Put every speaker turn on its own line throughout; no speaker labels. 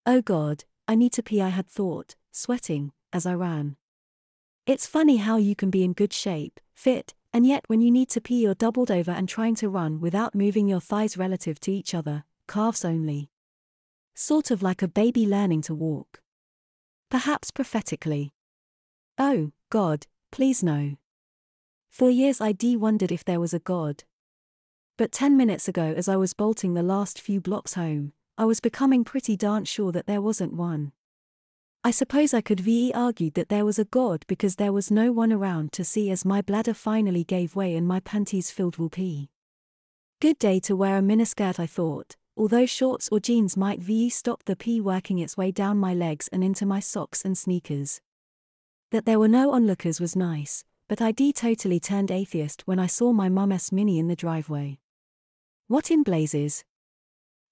Oh God, I need to pee, I had thought, sweating as I ran. It's funny how you can be in good shape, fit, and yet when you need to pee you're doubled over and trying to run without moving your thighs relative to each other, calves only. Sort of like a baby learning to walk. Perhaps prophetically. Oh, God, please no. For years I wondered if there was a God. But 10 minutes ago as I was bolting the last few blocks home, I was becoming pretty darn sure that there wasn't one. I suppose I could ve argued that there was a God because there was no one around to see as my bladder finally gave way and my panties filled with pee. Good day to wear a miniskirt, I thought, although shorts or jeans might ve stop the pee working its way down my legs and into my socks and sneakers. That there were no onlookers was nice, but I totally turned atheist when I saw my mum's Mini in the driveway. What in blazes?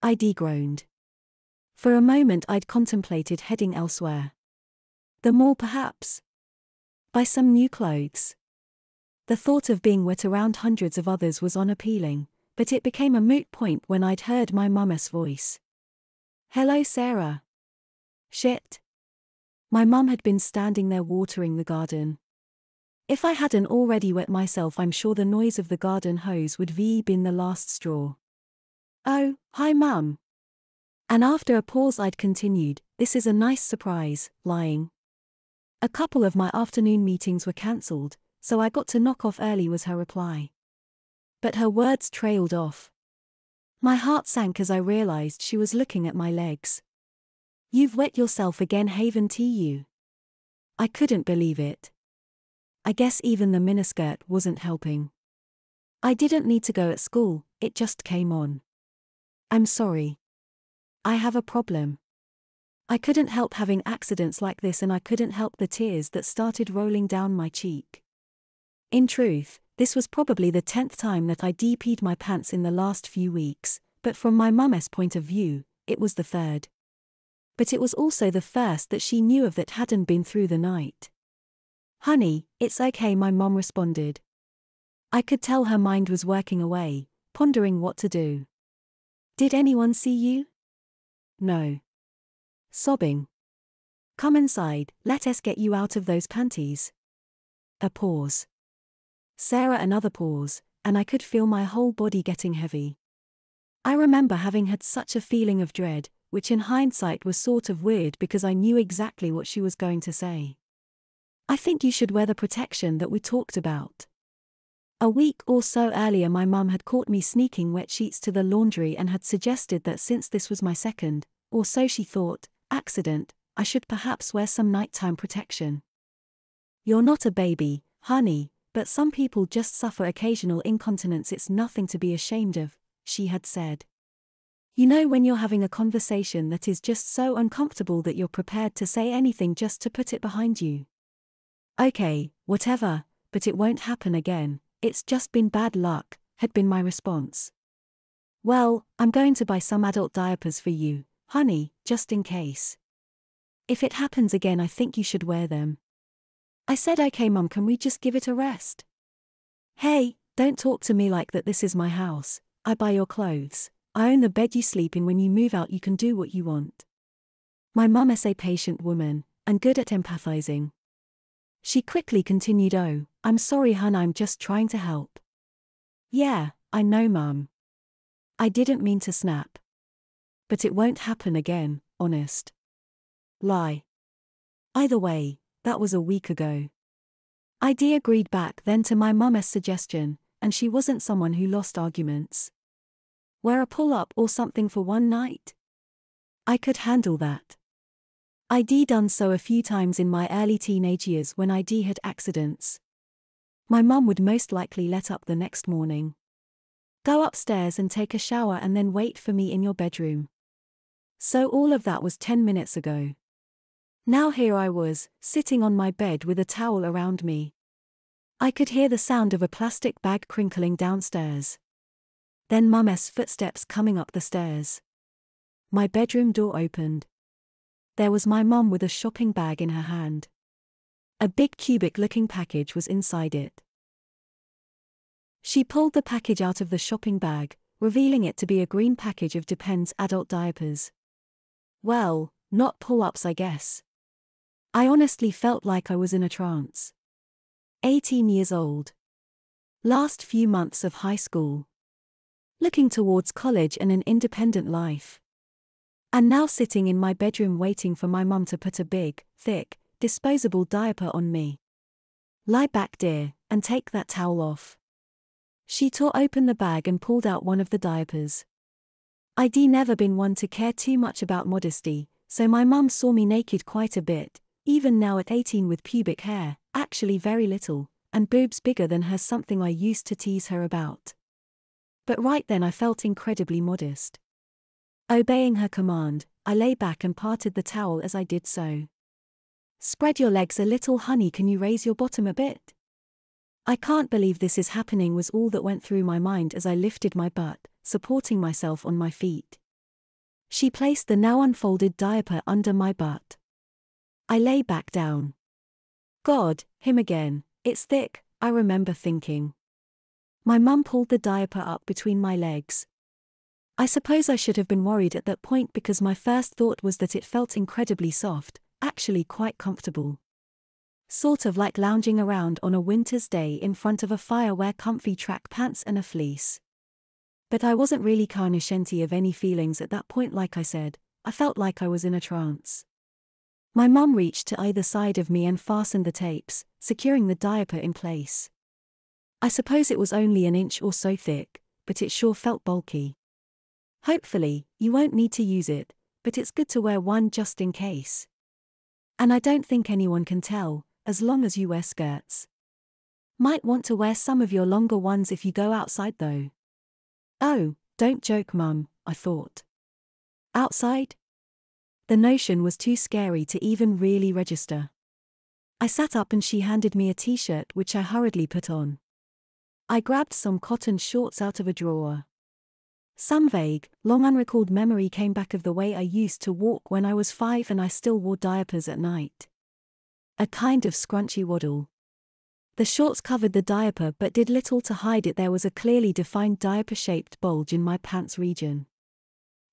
I groaned. For a moment I'd contemplated heading elsewhere. The mall perhaps? Buy some new clothes. The thought of being wet around hundreds of others was unappealing, but it became a moot point when I'd heard my mum's voice. Hello Sarah. Shit. My mum had been standing there watering the garden. If I hadn't already wet myself I'm sure the noise of the garden hose would been the last straw. Oh, hi mum. And after a pause I'd continued, this is a nice surprise, lying. A couple of my afternoon meetings were cancelled, so I got to knock off early was her reply. But her words trailed off. My heart sank as I realized she was looking at my legs. You've wet yourself again, haven't you? I couldn't believe it. I guess even the miniskirt wasn't helping. I didn't need to go at school, it just came on. I'm sorry. I have a problem. I couldn't help having accidents like this and I couldn't help the tears that started rolling down my cheek. In truth, this was probably the 10th time that I peed my pants in the last few weeks, but from my mum's point of view, it was the third. But it was also the first that she knew of that hadn't been through the night. Honey, it's okay, my mum responded. I could tell her mind was working away, pondering what to do. Did anyone see you? No. Sobbing. Come inside, let us get you out of those panties. A pause. Sarah, another pause, and I could feel my whole body getting heavy. I remember having had such a feeling of dread, which in hindsight was sort of weird because I knew exactly what she was going to say. I think you should wear the protection that we talked about. A week or so earlier my mum had caught me sneaking wet sheets to the laundry and had suggested that since this was my second, or so she thought, accident, I should perhaps wear some nighttime protection. You're not a baby, honey, but some people just suffer occasional incontinence, it's nothing to be ashamed of, she had said. You know when you're having a conversation that is just so uncomfortable that you're prepared to say anything just to put it behind you. Okay, whatever, but it won't happen again. It's just been bad luck, had been my response. Well, I'm going to buy some adult diapers for you, honey, just in case. If it happens again I think you should wear them. I said okay mum, can we just give it a rest? Hey, don't talk to me like that, this is my house, I buy your clothes, I own the bed you sleep in, when you move out you can do what you want. My mum is a patient woman, and good at empathizing. She quickly continued, oh, I'm sorry hun, I'm just trying to help. Yeah, I know mum. I didn't mean to snap. But it won't happen again, honest. Lie. Either way, that was a week ago. I agreed back then to my mum's suggestion, and she wasn't someone who lost arguments. Wear a pull-up or something for one night? I could handle that. I'd done so a few times in my early teenage years when I'd had accidents. My mum would most likely let up the next morning. Go upstairs and take a shower and then wait for me in your bedroom. So all of that was 10 minutes ago. Now here I was, sitting on my bed with a towel around me. I could hear the sound of a plastic bag crinkling downstairs. Then mum's footsteps coming up the stairs. My bedroom door opened. There was my mum with a shopping bag in her hand. A big cubic-looking package was inside it. She pulled the package out of the shopping bag, revealing it to be a green package of Depends adult diapers. Well, not pull-ups, I guess. I honestly felt like I was in a trance. 18 years old. Last few months of high school. Looking towards college and an independent life. And now sitting in my bedroom waiting for my mum to put a big, thick, disposable diaper on me. Lie back, dear, and take that towel off. She tore open the bag and pulled out one of the diapers. I'd never been one to care too much about modesty, so my mum saw me naked quite a bit, even now at 18 with pubic hair, actually very little, and boobs bigger than hers, something I used to tease her about. But right then I felt incredibly modest. Obeying her command, I lay back and parted the towel as I did so. Spread your legs a little, honey, can you raise your bottom a bit? I can't believe this is happening was all that went through my mind as I lifted my butt, supporting myself on my feet. She placed the now unfolded diaper under my butt. I lay back down. God, him again, it's thick, I remember thinking. My mum pulled the diaper up between my legs. I suppose I should have been worried at that point because my first thought was that it felt incredibly soft, actually quite comfortable. Sort of like lounging around on a winter's day in front of a fire, wear comfy track pants and a fleece. But I wasn't really carnishenti of any feelings at that point. Like I said, I felt like I was in a trance. My mum reached to either side of me and fastened the tapes, securing the diaper in place. I suppose it was only an inch or so thick, but it sure felt bulky. Hopefully, you won't need to use it, but it's good to wear one just in case. And I don't think anyone can tell, as long as you wear skirts. Might want to wear some of your longer ones if you go outside though. Oh, don't joke, Mum, I thought. Outside? The notion was too scary to even really register. I sat up and she handed me a t-shirt which I hurriedly put on. I grabbed some cotton shorts out of a drawer. Some vague, long unrecalled memory came back of the way I used to walk when I was 5 and I still wore diapers at night. A kind of scrunchy waddle. The shorts covered the diaper but did little to hide it. There was a clearly defined diaper-shaped bulge in my pants region.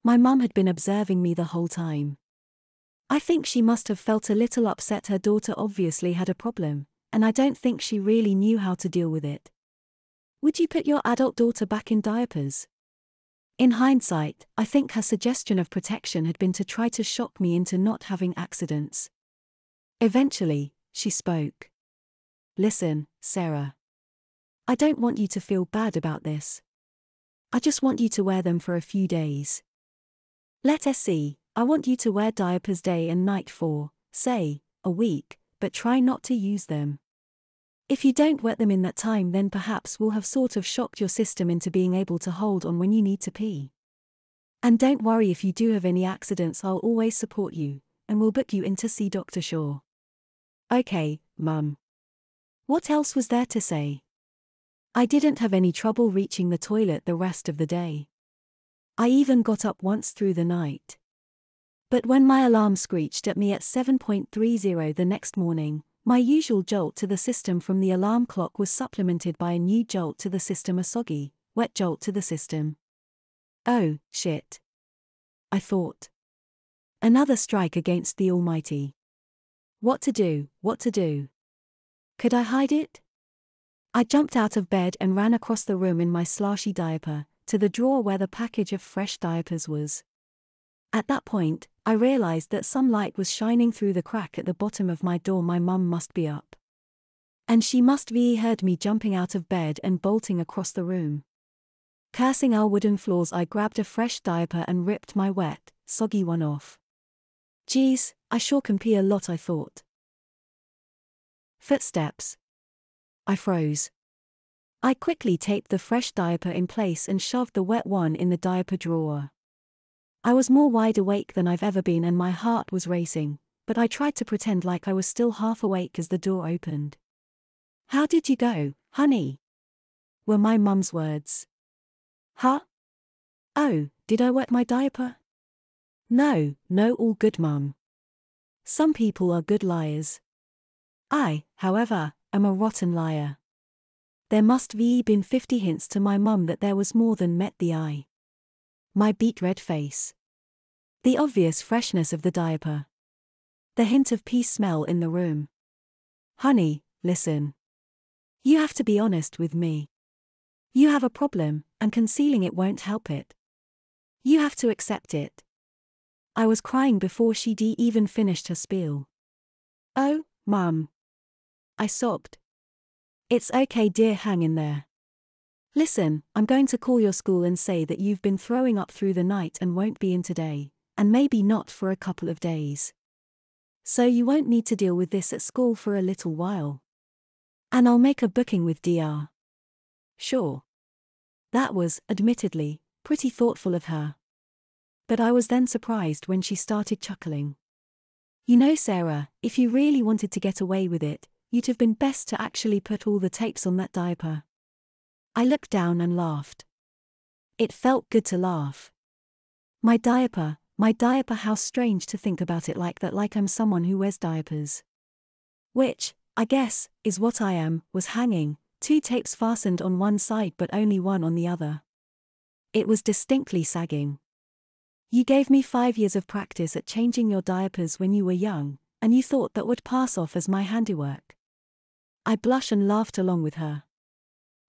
My mum had been observing me the whole time. I think she must have felt a little upset. Her daughter obviously had a problem, and I don't think she really knew how to deal with it. Would you put your adult daughter back in diapers? In hindsight, I think her suggestion of protection had been to try to shock me into not having accidents. Eventually, she spoke. Listen, Sarah. I don't want you to feel bad about this. I just want you to wear them for a few days. Let's see, I want you to wear diapers day and night for, say, a week, but try not to use them. If you don't wet them in that time, then perhaps we'll have sort of shocked your system into being able to hold on when you need to pee. And don't worry if you do have any accidents, I'll always support you, and we'll book you in to see Dr. Shaw. Okay, Mum. What else was there to say? I didn't have any trouble reaching the toilet the rest of the day. I even got up once through the night. But when my alarm screeched at me at 7:30 the next morning, my usual jolt to the system from the alarm clock was supplemented by a new jolt to the system, a soggy, wet jolt to the system. Oh, shit. I thought. Another strike against the Almighty. What to do, what to do? Could I hide it? I jumped out of bed and ran across the room in my slashy diaper, to the drawer where the package of fresh diapers was. At that point, I realized that some light was shining through the crack at the bottom of my door. My mum must be up. And she must have heard me jumping out of bed and bolting across the room. Cursing our wooden floors, I grabbed a fresh diaper and ripped my wet, soggy one off. Geez, I sure can pee a lot, I thought. Footsteps. I froze. I quickly taped the fresh diaper in place and shoved the wet one in the diaper drawer. I was more wide awake than I've ever been and my heart was racing, but I tried to pretend like I was still half awake as the door opened. How did you go, honey? Were my mum's words. Huh? Oh, did I wet my diaper? No, all good, Mum. Some people are good liars. I, however, am a rotten liar. There must have been 50 hints to my mum that there was more than met the eye. My beet red face. The obvious freshness of the diaper. The hint of pee smell in the room. Honey, listen. You have to be honest with me. You have a problem, and concealing it won't help it. You have to accept it. I was crying before she'd even finished her spiel. Oh, Mum. I sobbed. It's okay, dear, hang in there. Listen, I'm going to call your school and say that you've been throwing up through the night and won't be in today, and maybe not for a couple of days. So you won't need to deal with this at school for a little while. And I'll make a booking with DR. Sure. That was, admittedly, pretty thoughtful of her. But I was then surprised when she started chuckling. You know, Sarah, if you really wanted to get away with it, you'd have been best to actually put all the tapes on that diaper. I looked down and laughed. It felt good to laugh. My diaper, how strange to think about it like that, like I'm someone who wears diapers. Which, I guess, is what I am, was hanging, 2 tapes fastened on one side but only one on the other. It was distinctly sagging. You gave me 5 years of practice at changing your diapers when you were young, and you thought that would pass off as my handiwork. I blushed and laughed along with her.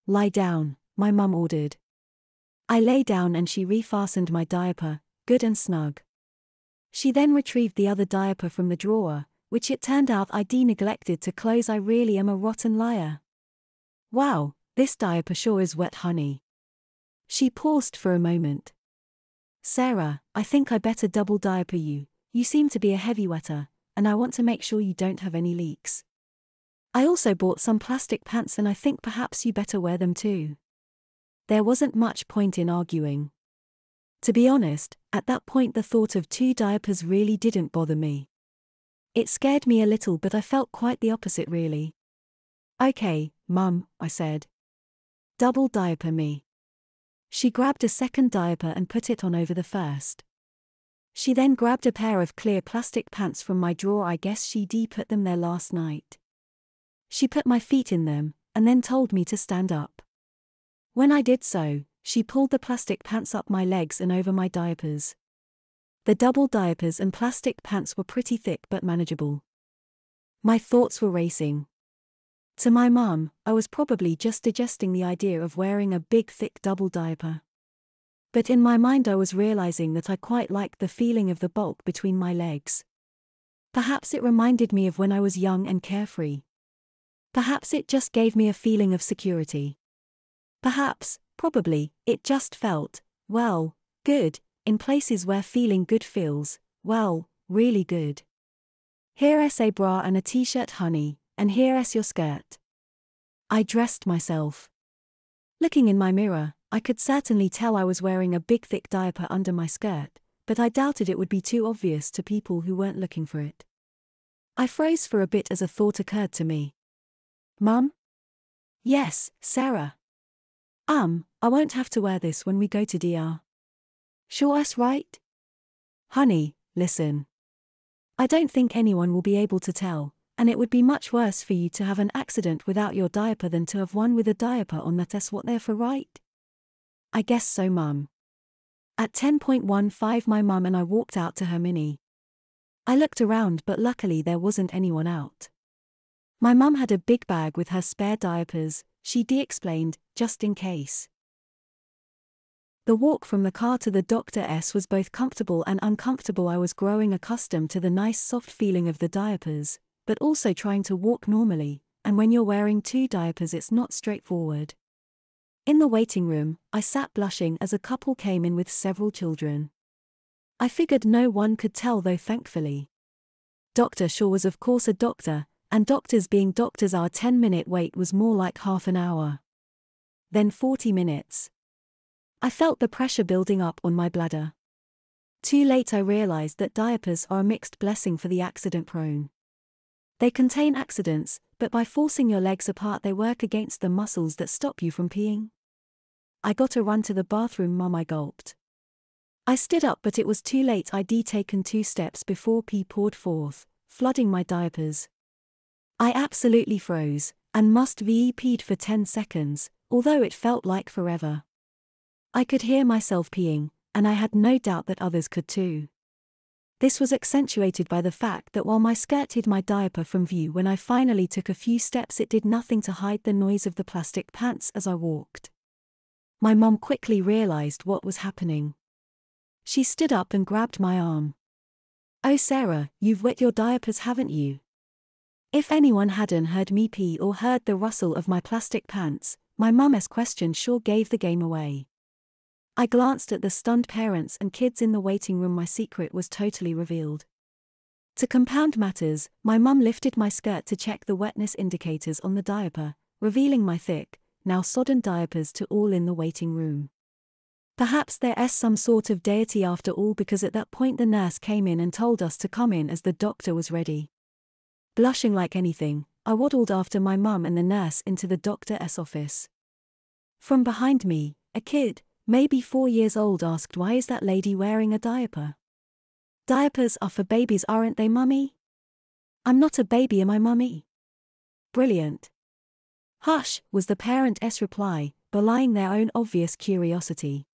Lie down, my mum ordered. I lay down and she refastened my diaper, good and snug. She then retrieved the other diaper from the drawer, which it turned out I'd neglected to close. I really am a rotten liar. Wow, this diaper sure is wet, honey. She paused for a moment. Sarah, I think I better double diaper you. You seem to be a heavy wetter, and I want to make sure you don't have any leaks. I also bought some plastic pants and I think perhaps you better wear them too. There wasn't much point in arguing. To be honest, at that point the thought of 2 diapers really didn't bother me. It scared me a little, but I felt quite the opposite really. Okay, Mum, I said. Double diaper me. She grabbed a second diaper and put it on over the first. She then grabbed a pair of clear plastic pants from my drawer. I guess she'd put them there last night. She put my feet in them, and then told me to stand up. When I did so, she pulled the plastic pants up my legs and over my diapers. The double diapers and plastic pants were pretty thick but manageable. My thoughts were racing. To my mum, I was probably just digesting the idea of wearing a big thick double diaper. But in my mind I was realizing that I quite liked the feeling of the bulk between my legs. Perhaps it reminded me of when I was young and carefree. Perhaps it just gave me a feeling of security. Perhaps, probably, it just felt, well, good, in places where feeling good feels, well, really good. Here's a bra and a t-shirt, honey, and here's your skirt. I dressed myself. Looking in my mirror, I could certainly tell I was wearing a big thick diaper under my skirt, but I doubted it would be too obvious to people who weren't looking for it. I froze for a bit as a thought occurred to me. Mum? Yes, Sarah. I won't have to wear this when we go to DR. Sure us right? Honey, listen. I don't think anyone will be able to tell, and it would be much worse for you to have an accident without your diaper than to have one with a diaper on. That's what they're for, right? I guess so, Mum. At 10:15 my mum and I walked out to her Mini. I looked around but luckily there wasn't anyone out. My mum had a big bag with her spare diapers, she explained, just in case. The walk from the car to the doctor's was both comfortable and uncomfortable. I was growing accustomed to the nice soft feeling of the diapers, but also trying to walk normally, and when you're wearing 2 diapers it's not straightforward. In the waiting room, I sat blushing as a couple came in with several children. I figured no one could tell though, thankfully. Dr. Shaw was of course a doctor, and doctors being doctors, our 10-minute wait was more like half an hour. Then 40 minutes. I felt the pressure building up on my bladder. Too late I realized that diapers are a mixed blessing for the accident-prone. They contain accidents, but by forcing your legs apart they work against the muscles that stop you from peeing. I got a run to the bathroom, Mum, I gulped. I stood up but it was too late. I'd taken 2 steps before pee poured forth, flooding my diapers. I absolutely froze, and must have peed for 10 seconds, although it felt like forever. I could hear myself peeing, and I had no doubt that others could too. This was accentuated by the fact that while my skirt hid my diaper from view when I finally took a few steps, it did nothing to hide the noise of the plastic pants as I walked. My mum quickly realized what was happening. She stood up and grabbed my arm. "Oh Sarah, you've wet your diapers, haven't you?" If anyone hadn't heard me pee or heard the rustle of my plastic pants, my mum's question sure gave the game away. I glanced at the stunned parents and kids in the waiting room. My secret was totally revealed. To compound matters, my mum lifted my skirt to check the wetness indicators on the diaper, revealing my thick, now sodden diapers to all in the waiting room. Perhaps there's some sort of deity after all, because at that point the nurse came in and told us to come in as the doctor was ready. Blushing like anything, I waddled after my mum and the nurse into the doctor's office. From behind me, a kid, maybe 4 years old, asked, "Why is that lady wearing a diaper?" "Diapers are for babies, aren't they, mummy?" "I'm not a baby, am I, mummy?" "Brilliant." "Hush," was the parent's reply, belying their own obvious curiosity.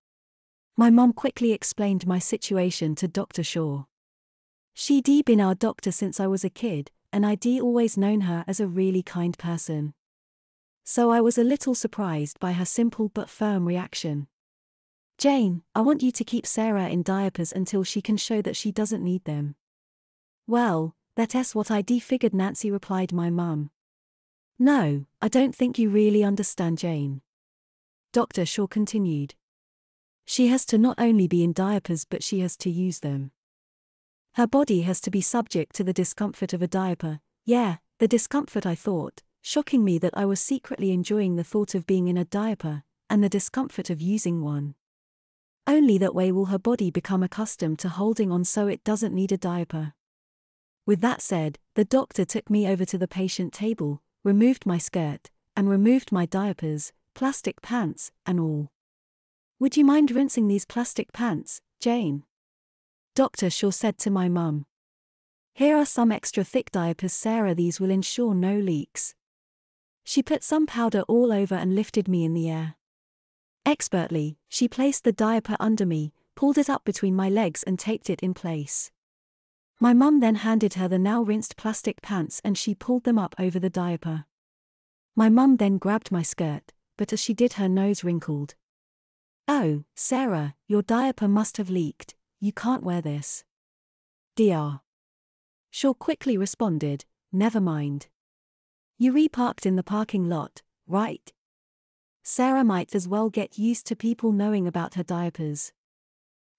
My mum quickly explained my situation to Dr. Shaw. She'd been our doctor since I was a kid, and I'd always known her as a really kind person. So I was a little surprised by her simple but firm reaction. "Jane, I want you to keep Sarah in diapers until she can show that she doesn't need them." "Well, that's what I figured," Nancy replied my mum. "No, I don't think you really understand, Jane," Dr. Shaw continued. "She has to not only be in diapers, but she has to use them. Her body has to be subject to the discomfort of a diaper." Yeah, the discomfort, I thought, shocking me that I was secretly enjoying the thought of being in a diaper, and the discomfort of using one. Only that way will her body become accustomed to holding on so it doesn't need a diaper. With that said, the doctor took me over to the patient table, removed my skirt, and removed my diapers, plastic pants, and all. "Would you mind rinsing these plastic pants, Jane?" Dr. Shaw said to my mum. "Here are some extra thick diapers, Sarah. These will ensure no leaks." She put some powder all over and lifted me in the air. Expertly, she placed the diaper under me, pulled it up between my legs and taped it in place. My mum then handed her the now rinsed plastic pants and she pulled them up over the diaper. My mum then grabbed my skirt, but as she did her nose wrinkled. "Oh, Sarah, your diaper must have leaked. You can't wear this." Dr. Shaw quickly responded, "Never mind. You reparked in the parking lot, right? Sarah might as well get used to people knowing about her diapers."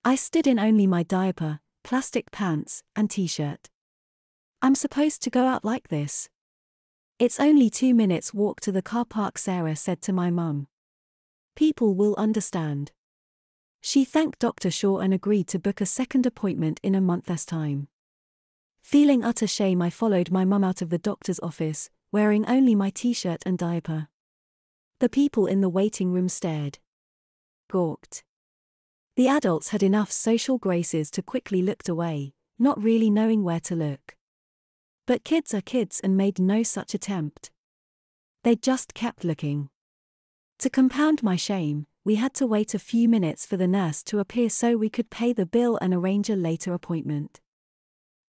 I stood in only my diaper, plastic pants, and t-shirt. "I'm supposed to go out like this?" "It's only 2 minutes walk to the car park," Sarah said to my mum. "People will understand." She thanked Dr. Shaw and agreed to book a second appointment in a month's time. Feeling utter shame, I followed my mum out of the doctor's office, wearing only my t-shirt and diaper. The people in the waiting room stared. Gawked. The adults had enough social graces to quickly look away, not really knowing where to look. But kids are kids and made no such attempt. They just kept looking. To compound my shame, we had to wait a few minutes for the nurse to appear so we could pay the bill and arrange a later appointment.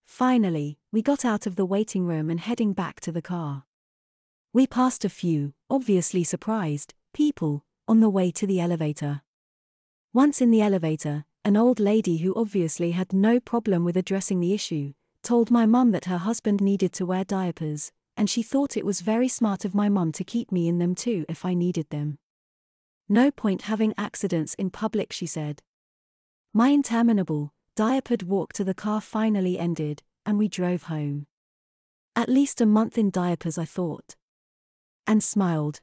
Finally, we got out of the waiting room and heading back to the car. We passed a few, obviously surprised, people, on the way to the elevator. Once in the elevator, an old lady who obviously had no problem with addressing the issue, told my mum that her husband needed to wear diapers, and she thought it was very smart of my mum to keep me in them too if I needed them. "No point having accidents in public," she said. My interminable, diapered walk to the car finally ended, and we drove home. At least a month in diapers, I thought. And smiled.